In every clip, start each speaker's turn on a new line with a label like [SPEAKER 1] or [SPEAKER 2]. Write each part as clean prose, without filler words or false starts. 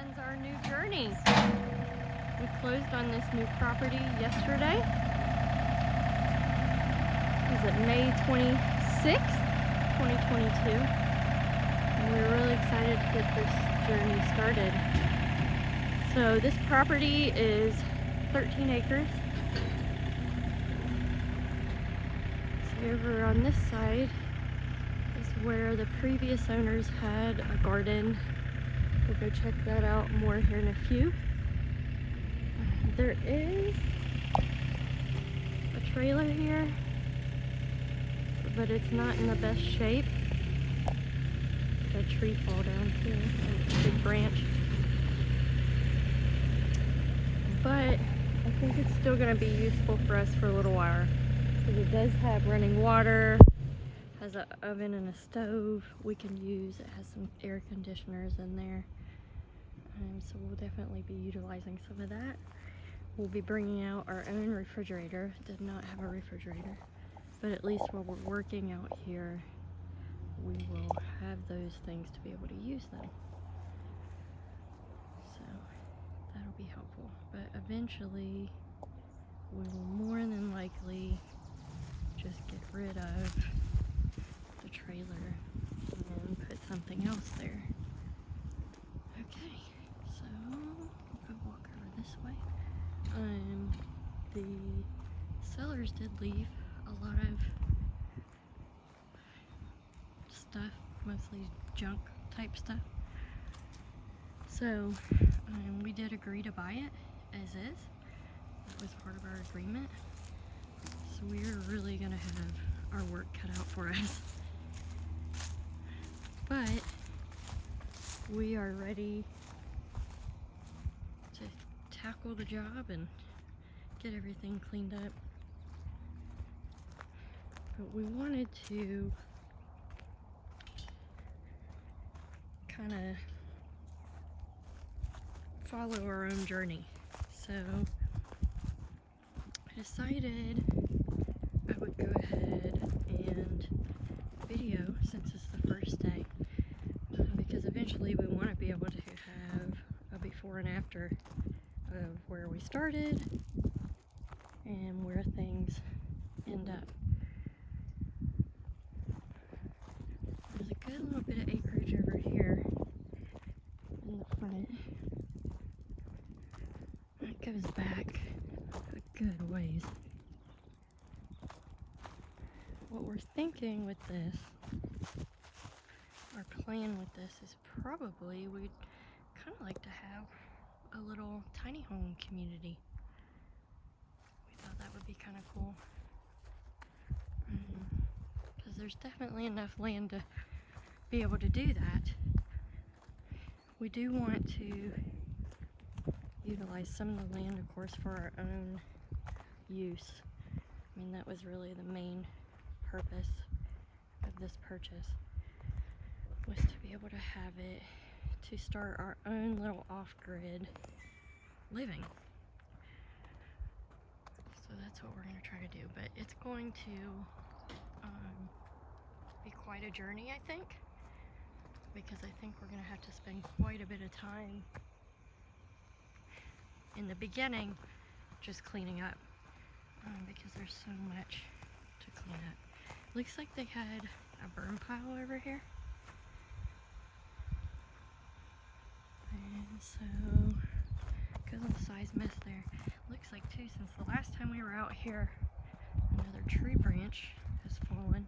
[SPEAKER 1] begins our new journey. We closed on this new property yesterday. Is it May 26th, 2022? And we're really excited to get this journey started. So this property is 13 acres. So over on this side is where the previous owners had a garden. We'll go check that out more here in a few. There is a trailer here, but it's not in the best shape. A tree fall down here, a big branch. But I think it's still going to be useful for us for a little while, because it does have running water, has an oven and a stove we can use. It has some air conditioners in there, so we'll definitely be utilizing some of that. We'll be bringing out our own refrigerator. Did not have a refrigerator, but at least while we're working out here, we will have those things to be able to use them. So that'll be helpful. But eventually, we will more than likely just get rid of the trailer and put something else there. Okay, so we'll go walk over this way. The sellers did leave a lot of stuff, mostly junk type stuff. So we did agree to buy it as is. That was part of our agreement. So we're really gonna have our work cut out for us. But we are ready to tackle the job and get everything cleaned up. But we wanted to kind of follow our own journey. So I decided I would go ahead and video since it's the first day, because eventually we want to be able to have a before and after of where we started and where things end up. There's a good little bit of acreage over here in the front. It goes back a good ways. What we're thinking with this, our plan with this, is probably we'd kind of like to have a little tiny home community. We thought that would be kind of cool, because there's definitely enough land to be able to do that. We do want to utilize some of the land, of course, for our own use. I mean, that was really the main purpose of this purchase, was to be able to have it to start our own little off-grid living. So that's what we're going to try to do, but it's going to be quite a journey, I think, because I think we're going to have to spend quite a bit of time in the beginning just cleaning up, because there's so much to clean up. Looks like they had a burn pile over here, and so good little size mess there. Looks like too, since the last time we were out here, another tree branch has fallen.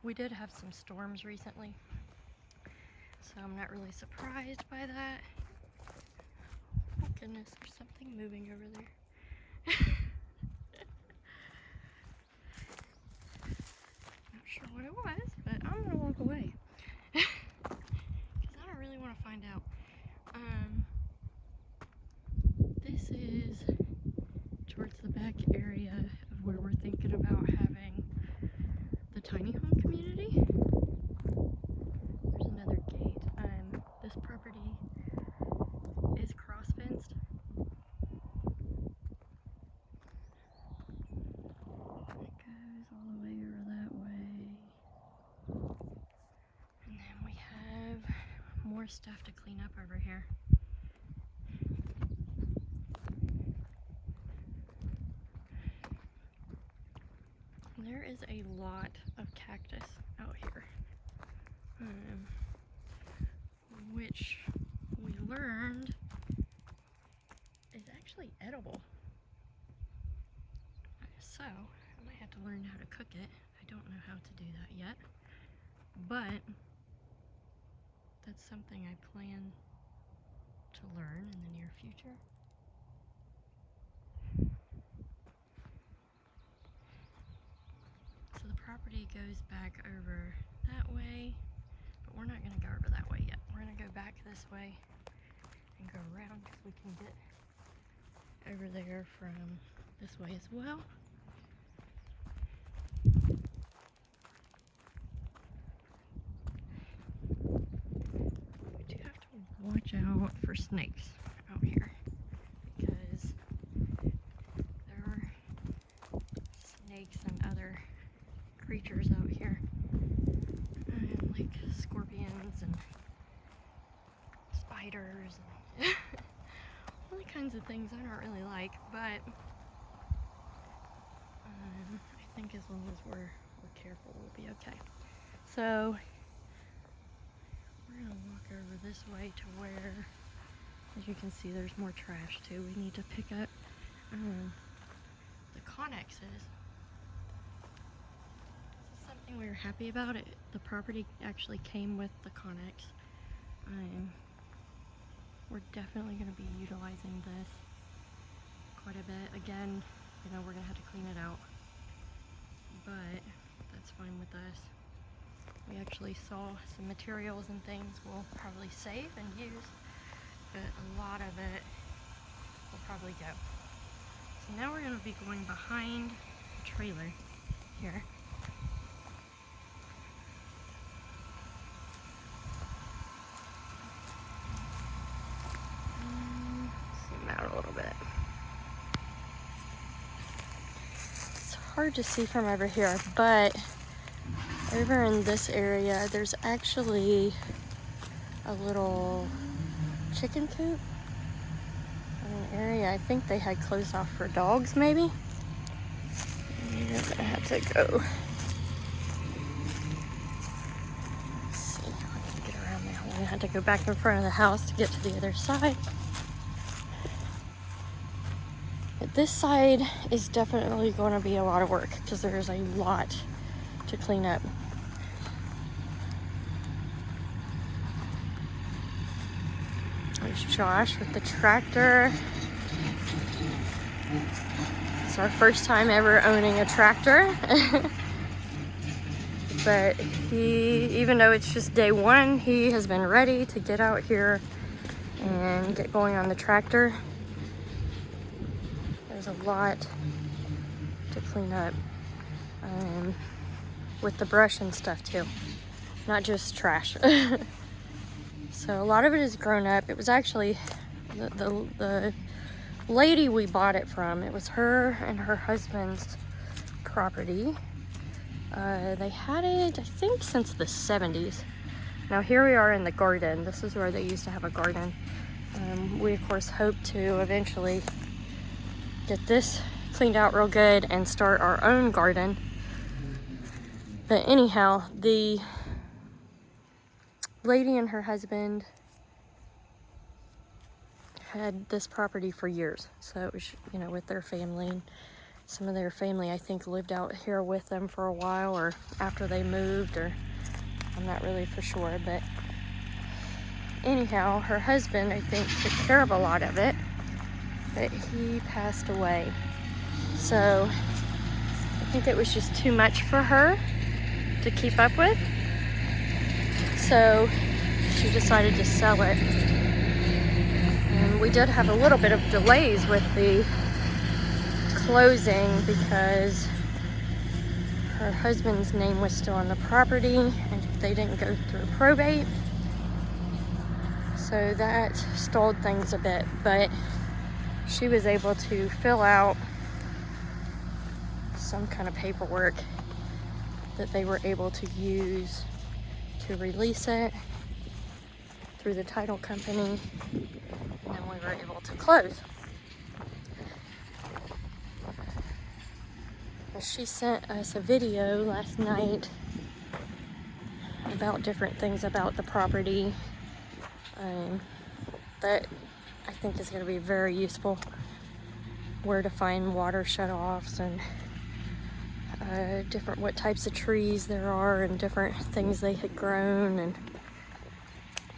[SPEAKER 1] We did have some storms recently, so I'm not really surprised by that. Oh goodness, there's something moving over there. Not sure what it was, but I'm gonna walk away, because I don't really want to find out. This is towards the back area of where we're thinking about having the tiny home community. There's another gate. This property is cross-fenced. It goes all the way over that way. And then we have more stuff to clean up over here. is a lot of cactus out here, which we learned is actually edible. So I might have to learn how to cook it. I don't know how to do that yet, but that's something I plan to learn in the near future. So the property goes back over that way, but we're not going to go over that way yet. We're going to go back this way and go around because we can get over there from this way as well. We do have to watch out for snakes out here because there are snakes and other creatures out here, like scorpions and spiders and all the kinds of things I don't really like, but I think as long as we're careful, we'll be okay. So we're gonna walk over this way to where, as you can see, there's more trash too. We need to pick up the connexes. This is something we were happy about. The property actually came with the connex. We're definitely going to be utilizing this quite a bit. Again, you know, we're going to have to clean it out, but that's fine with us. We actually saw some materials and things we'll probably save and use, but a lot of it will probably go. So now we're going to be going behind the trailer here. Zoom out a little bit. It's hard to see from over here, but over in this area, there's actually a little chicken coop. An area I think they had closed off for dogs, maybe. You're gonna have to go. Let's see how I can get around there. I'm gonna have to go back in front of the house to get to the other side. But this side is definitely going to be a lot of work because there's a lot to clean up. There's Josh with the tractor. It's our first time ever owning a tractor. But even though it's just day one, he has been ready to get out here and get going on the tractor. There's a lot to clean up with the brush and stuff too, not just trash. So a lot of it is grown up. It was actually the lady we bought it from. It was her and her husband's property. They had it, I think, since the 70s. Now here we are in the garden. This is where they used to have a garden. We of course hope to eventually get this cleaned out real good and start our own garden. But anyhow, the lady and her husband had this property for years. So it was, you know, with their family. And some of their family, I think, lived out here with them for a while, or after they moved, or I'm not really for sure. But anyhow, her husband, I think, took care of a lot of it, but he passed away. So I think it was just too much for her to keep up with. So she decided to sell it. And we did have a little bit of delays with the closing because her husband's name was still on the property and they didn't go through probate. So that stalled things a bit, but she was able to fill out some kind of paperwork that they were able to use to release it through the title company, and then we were able to close. She sent us a video last night about different things about the property that I think is going to be very useful. Where to find water shutoffs and different what types of trees there are and different things they had grown and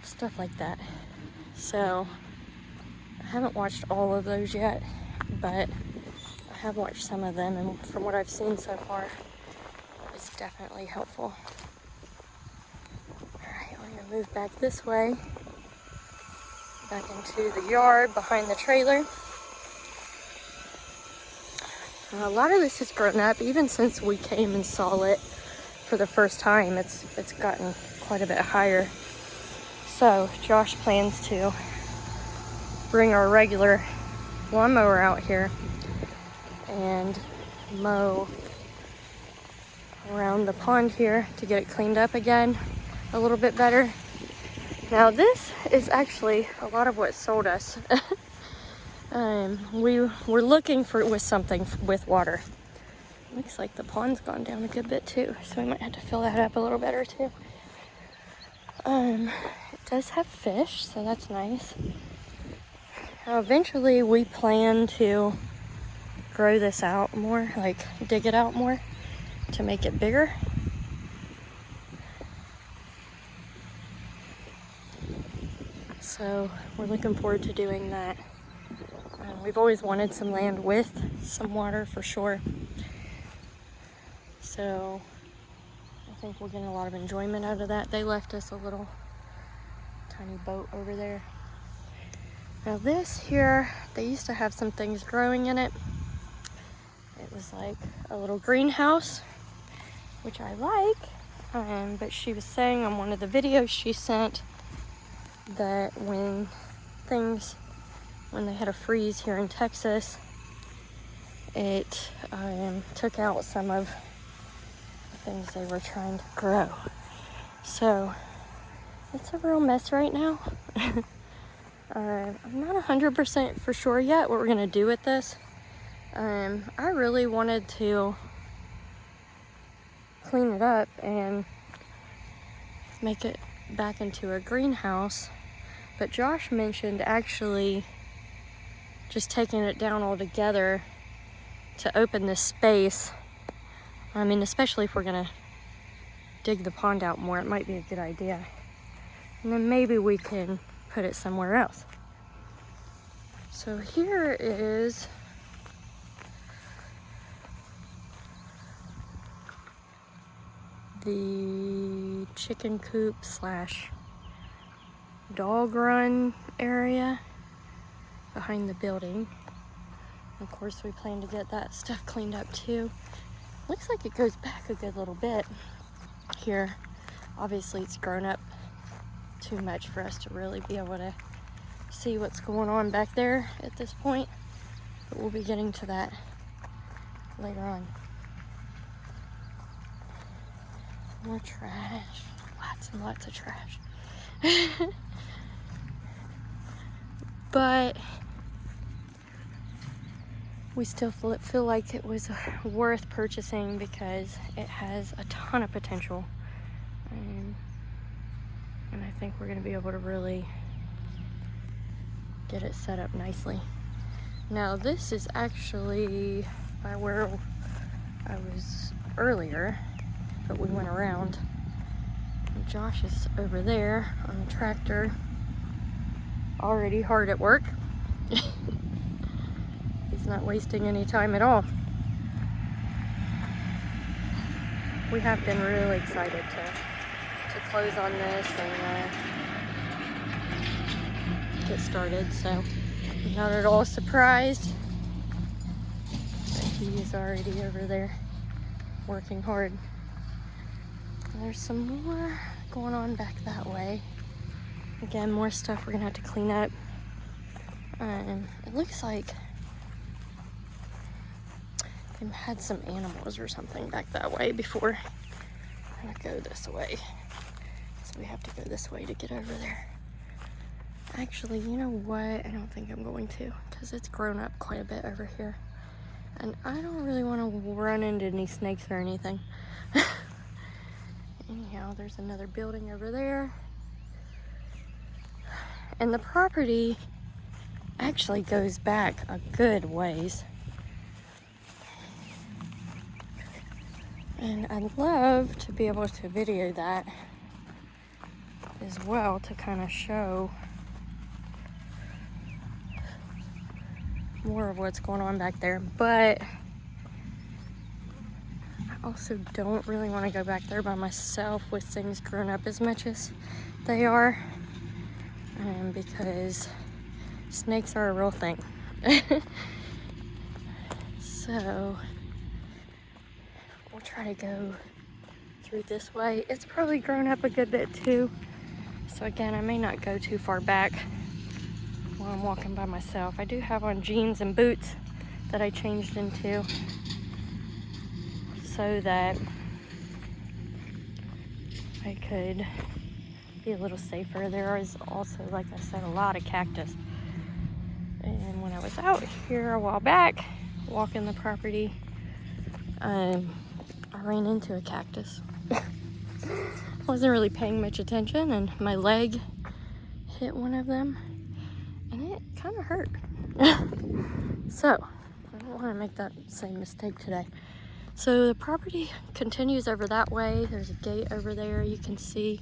[SPEAKER 1] stuff like that. So I haven't watched all of those yet, but I have watched some of them, and from what I've seen so far, it's definitely helpful. Alright, we're going to move back this way, back into the yard behind the trailer. A lot of this has grown up even since we came and saw it for the first time. It's gotten quite a bit higher. So Josh plans to bring our regular lawnmower out here and mow around the pond here to get it cleaned up again a little bit better. Now this is actually a lot of what sold us. We were looking with something with water. Looks like the pond's gone down a good bit too, so we might have to fill that up a little better too. It does have fish, so that's nice. Now, eventually we plan to grow this out more, like dig it out more to make it bigger. So we're looking forward to doing that. We've always wanted some land with some water for sure. So I think we're getting a lot of enjoyment out of that. They left us a little tiny boat over there. Now this here, they used to have some things growing in it. It was like a little greenhouse, which I like. But she was saying on one of the videos she sent that when they had a freeze here in Texas, it took out some of the things they were trying to grow. So it's a real mess right now. I'm not 100% for sure yet what we're gonna do with this. I really wanted to clean it up and make it back into a greenhouse, but Josh mentioned actually just taking it down altogether to open this space. I mean, especially if we're gonna dig the pond out more, it might be a good idea. And then maybe we can put it somewhere else. So here is the chicken coop / dog run area behind the building. Of course, we plan to get that stuff cleaned up too. Looks like it goes back a good little bit here. Obviously, it's grown up too much for us to really be able to see what's going on back there at this point, but we'll be getting to that later on. More trash. Lots and lots of trash. But we still feel like it was worth purchasing because it has a ton of potential. And I think we're going to be able to really get it set up nicely. Now this is actually by where I was earlier, but we went around. And Josh is over there on the tractor, already hard at work. He's not wasting any time at all. We have been really excited to close on this and get started, so I'm not at all surprised that he is already over there working hard. There's some more going on back that way. Again, more stuff we're gonna have to clean up. It looks like they had some animals or something back that way before. I'm gonna go this way. So we have to go this way to get over there. Actually, you know what? I don't think I'm going to, because it's grown up quite a bit over here. And I don't really want to run into any snakes or anything. Anyhow, there's another building over there. And the property actually goes back a good ways. And I'd love to be able to video that as well to kind of show more of what's going on back there. But I also don't really want to go back there by myself with things grown up as much as they are. Because snakes are a real thing. So we'll try to go through this way. It's probably grown up a good bit too. So again, I may not go too far back while I'm walking by myself. I do have on jeans and boots that I changed into so that I could be a little safer. There is also, like I said, a lot of cactus. And when I was out here a while back, walking the property, I ran into a cactus. Wasn't really paying much attention, and my leg hit one of them, and it kind of hurt. So I don't want to make that same mistake today. So the property continues over that way. There's a gate over there you can see.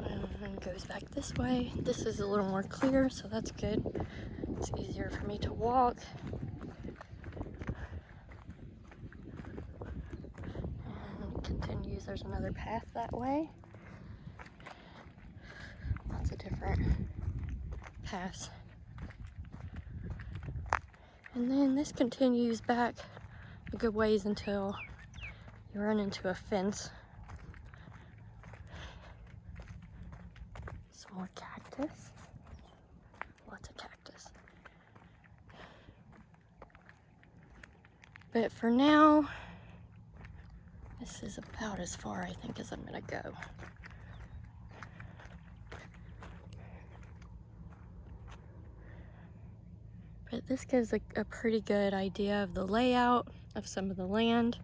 [SPEAKER 1] And goes back this way. This is a little more clear, so that's good. It's easier for me to walk. And it continues. There's another path that way. Lots of different paths. And then this continues back a good ways until you run into a fence. Some more cactus. Lots of cactus. But for now, this is about as far I think as I'm gonna go. But this gives a pretty good idea of the layout of some of the land.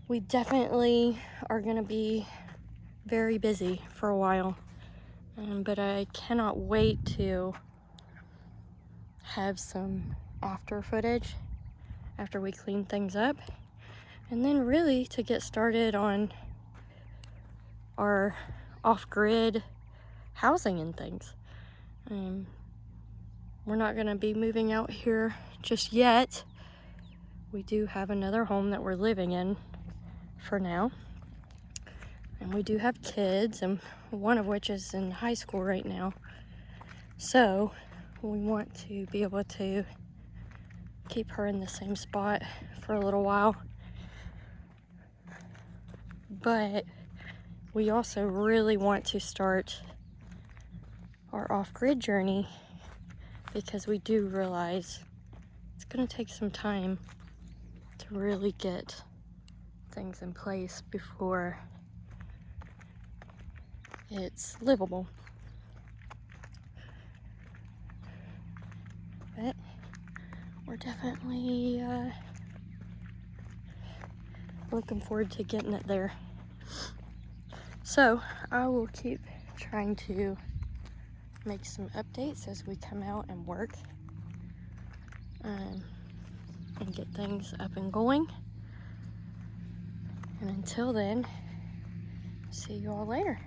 [SPEAKER 1] We definitely are gonna be very busy for a while, but I cannot wait to have some after footage after we clean things up, and then really to get started on our off-grid housing and things. We're not gonna be moving out here just yet. We do have another home that we're living in for now. And we do have kids, and one of which is in high school right now. So we want to be able to keep her in the same spot for a little while. But we also really want to start our off-grid journey, because we do realize it's going to take some time to really get things in place before it's livable. But we're definitely looking forward to getting it there. So I will keep trying to make some updates as we come out and work and get things up and going. And until then, see you all later.